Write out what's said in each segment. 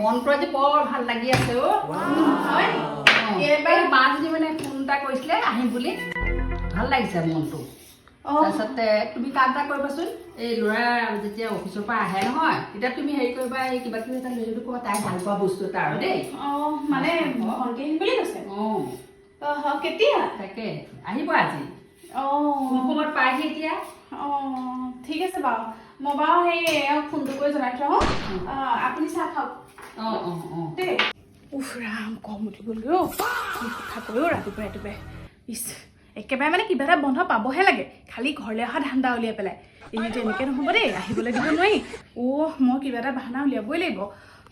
মনটো আজি বৰ ভাল লাগি আছে হয় এইবাৰ মা যদি মানে ফোন এটা কৰিছিলে আহিম বুলি ভাল লাগিছে মনটো তাৰপিছতে তুমি কাম এটা কৰিবাচোন এই ল'ৰা যেতিয়া অফিচৰ পৰা আহে নহয় তেতিয়া তুমি হেৰি কৰিবা এই কিবা কিবি এটা লৈ যদি ক'বা তাই ভাল পোৱা বস্তু এটা আৰু দেই মানে ভণ্টি আহিম বুলি কৈছে কেতিয়া তাকে আহিব আজি কোন সময়ত পায়হি এতিয়া ঠিক আছে বাৰু মই বাৰু সেই ফোনটো কৰি জনাই থওঁ আপুনি চাহ খাওক দেই উফ ৰাম কম উঠি গ'লগৈ কি কথা কৈও ৰাতিপুৱাই ৰাতিপুৱাই ইছ একেবাৰে মানে কিবা এটা বন্ধ পাবহে লাগে খালি ঘৰলৈ অহা ধান্দা উলিয়াই পেলাই এনেইতো এনেকৈ নহ'ব দেই আহিবলৈ দিব নোৱাৰি মই কিবা এটা বাহানা উলিয়াবই লাগিব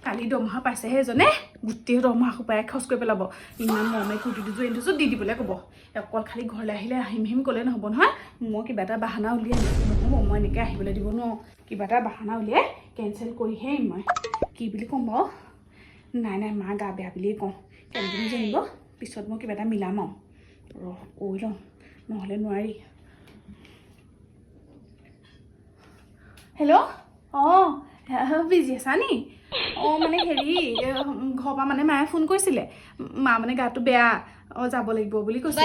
কালি দৰমহা পাইছেহে এজনে গোটেই দৰমহা সোপাই খৰচ কৰি পেলাব ইমান মৰমে কুৰ্তি দুযোৰ এনে দুযোৰ দি দিবলৈ ক'ব অকল খালি ঘৰলৈ আহিলে আহিম ক'লে নহ'ব নহয় মই কিবা এটা বাহানা উলিয়াই নহ'ব মই এনেকৈ আহিবলৈ দিব নোৱাৰোঁ কিবা এটা বাহানা উলিয়াই কেঞ্চেল কৰিহে মই কি বুলি ক'ম বাৰু নাই মা গা বেয়া বুলিয়ে কওঁ কেনেকৈ জানিব পিছত মই কিবা এটা মিলাম আৰু কৈ লওঁ নহ'লে নোৱাৰি হেল্ল' বিজি আছা নি মানে হেৰি ঘৰৰ পৰা মানে মায়ে ফোন কৰিছিলে মা মানে গাটো বেয়া যাব লাগিব বুলি কৈছে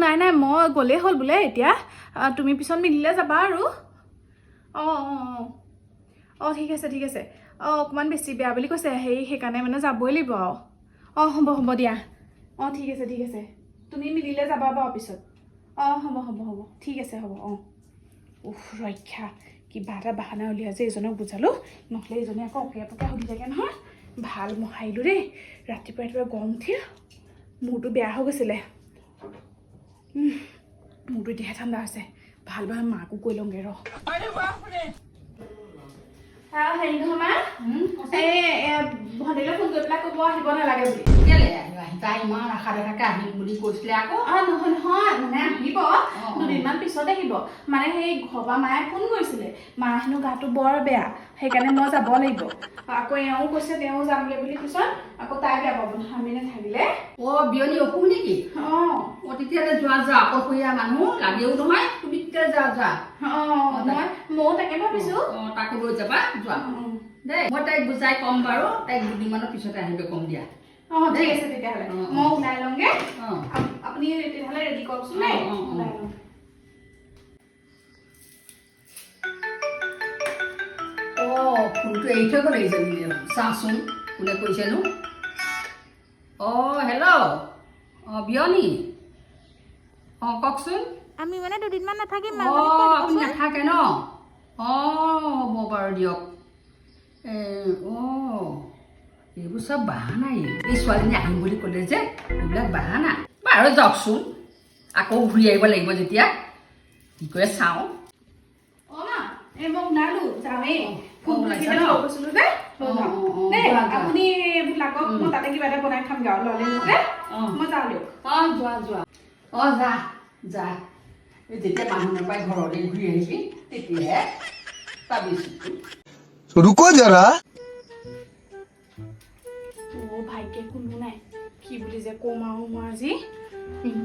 নাই মই গ'লেই হ'ল বোলে এতিয়া তুমি পিছত মিলিলে যাবা আৰু ঠিক আছে অকণমান বেছি বেয়া বুলি কৈছে সেইকাৰণে মানে যাবই লাগিব আৰু হ'ব দিয়া ঠিক আছে তুমি মিলিলে যাবা বাৰু পিছত হ'ব ঠিক আছে হ'ব ৰক্ষা কিবা এটা বাহানা উলিয়াই যে এজনক বুজালোঁ নহ'লে এজনে আকৌ অকে পকে সুধি থাকে নহয় ভাল মহাৰিলোঁ দেই ৰাতিপুৱা গৰম উঠি মূৰটো বেয়া হৈ গৈছিলে মূৰটো এতিয়াহে ঠাণ্ডা হৈছে ভাল মাকো কৈ লওঁগৈ হেৰি নহয় মা ভণ্টিলৈ ফোন কৰি পেলাই ক'ব আহিব নালাগে বুলি তাই ইমান আশা দেখাকে আহিম বুলি কৈছিলে আকৌ নহয় মানে আহিব দুদিনমান পিছত আহিব মানে সেই ঘৰৰ পৰা মায়ে ফোন কৰিছিলে মা হেনো গাটো বৰ বেয়া সেইকাৰণে মই যাব লাগিব আকৌ এওঁ কৈছে তেওঁ যামগে বুলি পিছত আকৌ তাই বেয়া পাব আমি নাথাকিলে বিয়নী অসুখ নেকি তেতিয়াহ'লে যোৱা অকলশৰীয়া মানুহ লাগেও নহয় তুমি তেতিয়াহ'লে যোৱা ময়ো তাকে ভাবিছো তাকো লৈ যাবা যোৱা দেই মই তাইক বুজাই ক'ম বাৰু তাইক দুদিনমানৰ পিছতে আহিব ক'ম দিয়া ঠিক আছে তেতিয়াহ'লে মই ওলাই লওঁগে আপুনি তেতিয়াহ'লে ৰেডি কৰকচোন দেই ওলাই লওঁ ফোনটো এৰি থৈ গ'লে চাওঁচোন কোনে কৈছেনো হেল্ল' বিয়নী কওকচোন আমি মানে দুদিনমান নাথাকিম আপুনি নাথাকে ন হ'ব বাৰু দিয়ক এইবোৰ চব বাহানা এই ছোৱালীজনী আহিম বুলি ক'লে যে এইবিলাক বাহানা বাৰু যাওকচোন আকৌ ঘূৰি আহিব লাগিব যেতিয়া কি কৰে চাওঁ মই ওলালো যামেই আপুনি এইবোৰ লাগক মই তাতে কিবা এটা বনাই খাম গাঁৱৰ ল'লে মই যাওঁ দিয়ক যা যেতিয়া মানুহ নাপায় ঘৰলৈ ঘূৰি আহিবি তেতিয়াহে পাবিছো ৰুকো জৰা ভাইকে কোনো নাই কি বুলি যে ক'ম আৰু মই আজি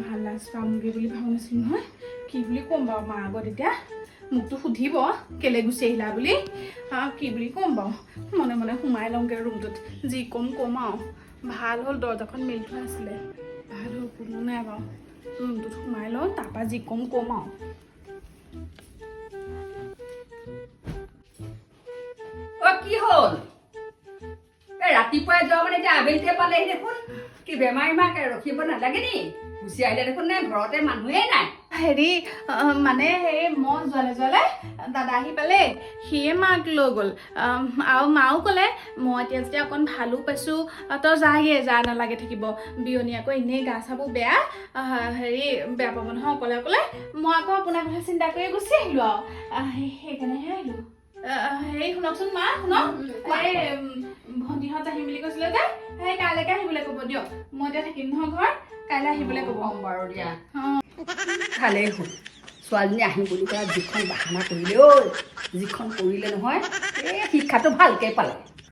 ভাল লাজ পামগৈ বুলি ভাবি নাছিলোঁ নহয় কি বুলি ক'ম বাৰু মা আগত এতিয়া মোকতো সুধিব কেলে গুচি আহিলা বুলি কি বুলি ক'ম বাৰু মনে মনে সোমাই লওঁগৈ ৰুমটোত যি ক'ম আৰু ভাল হ'ল দৰ্জাখন মেলি থোৱা আছিলে ভাল হ'ল কোনো নাই বাৰু ৰুমটোত সোমাই লওঁ তাৰপৰা যি ক'ম আৰু কি হ'ল ৰাতিপুৱাই যোৱা মানে এতিয়া আবেলিতে পালেহি দেখোন কি বেমাৰী মাক ৰখিব নালাগে নি গুচি আহিলে দেখোন নে ঘৰতে মানুহেই নাই হেৰি মানে সেই মই যোৱালে দাদা আহি পালে সিয়ে মাক লৈ গ'ল আৰু মাও ক'লে মই এতিয়া যেতিয়া অকণ ভালো পাইছোঁ তই যা নালাগে থাকিব বিয়নী আকৌ এনেই গা চাবোৰ বেয়া হেৰি বেয়া পাব নহয় অকলে মই আকৌ আপোনাৰ কথা চিন্তা কৰি গুচি আহিলোঁ আৰু সেইকাৰণেহে আহিলোঁ হেৰি শুনকচোন মা শুনক এই ভণ্টিহঁত আহিম বুলি কৈছিলে যে সেই কাইলৈকে আহিবলৈ ক'ব দিয়ক মই এতিয়া থাকিম নহয় ঘৰত কাইলৈ আহিবলৈ ক'ব বাৰু দিয়া ভালেই হ'ল ছোৱালীজনী আহিম বুলি ক'লে যিখন বাহানা কৰিলে যিখন কৰিলে নহয় এই শিক্ষাটো ভালকৈ পালে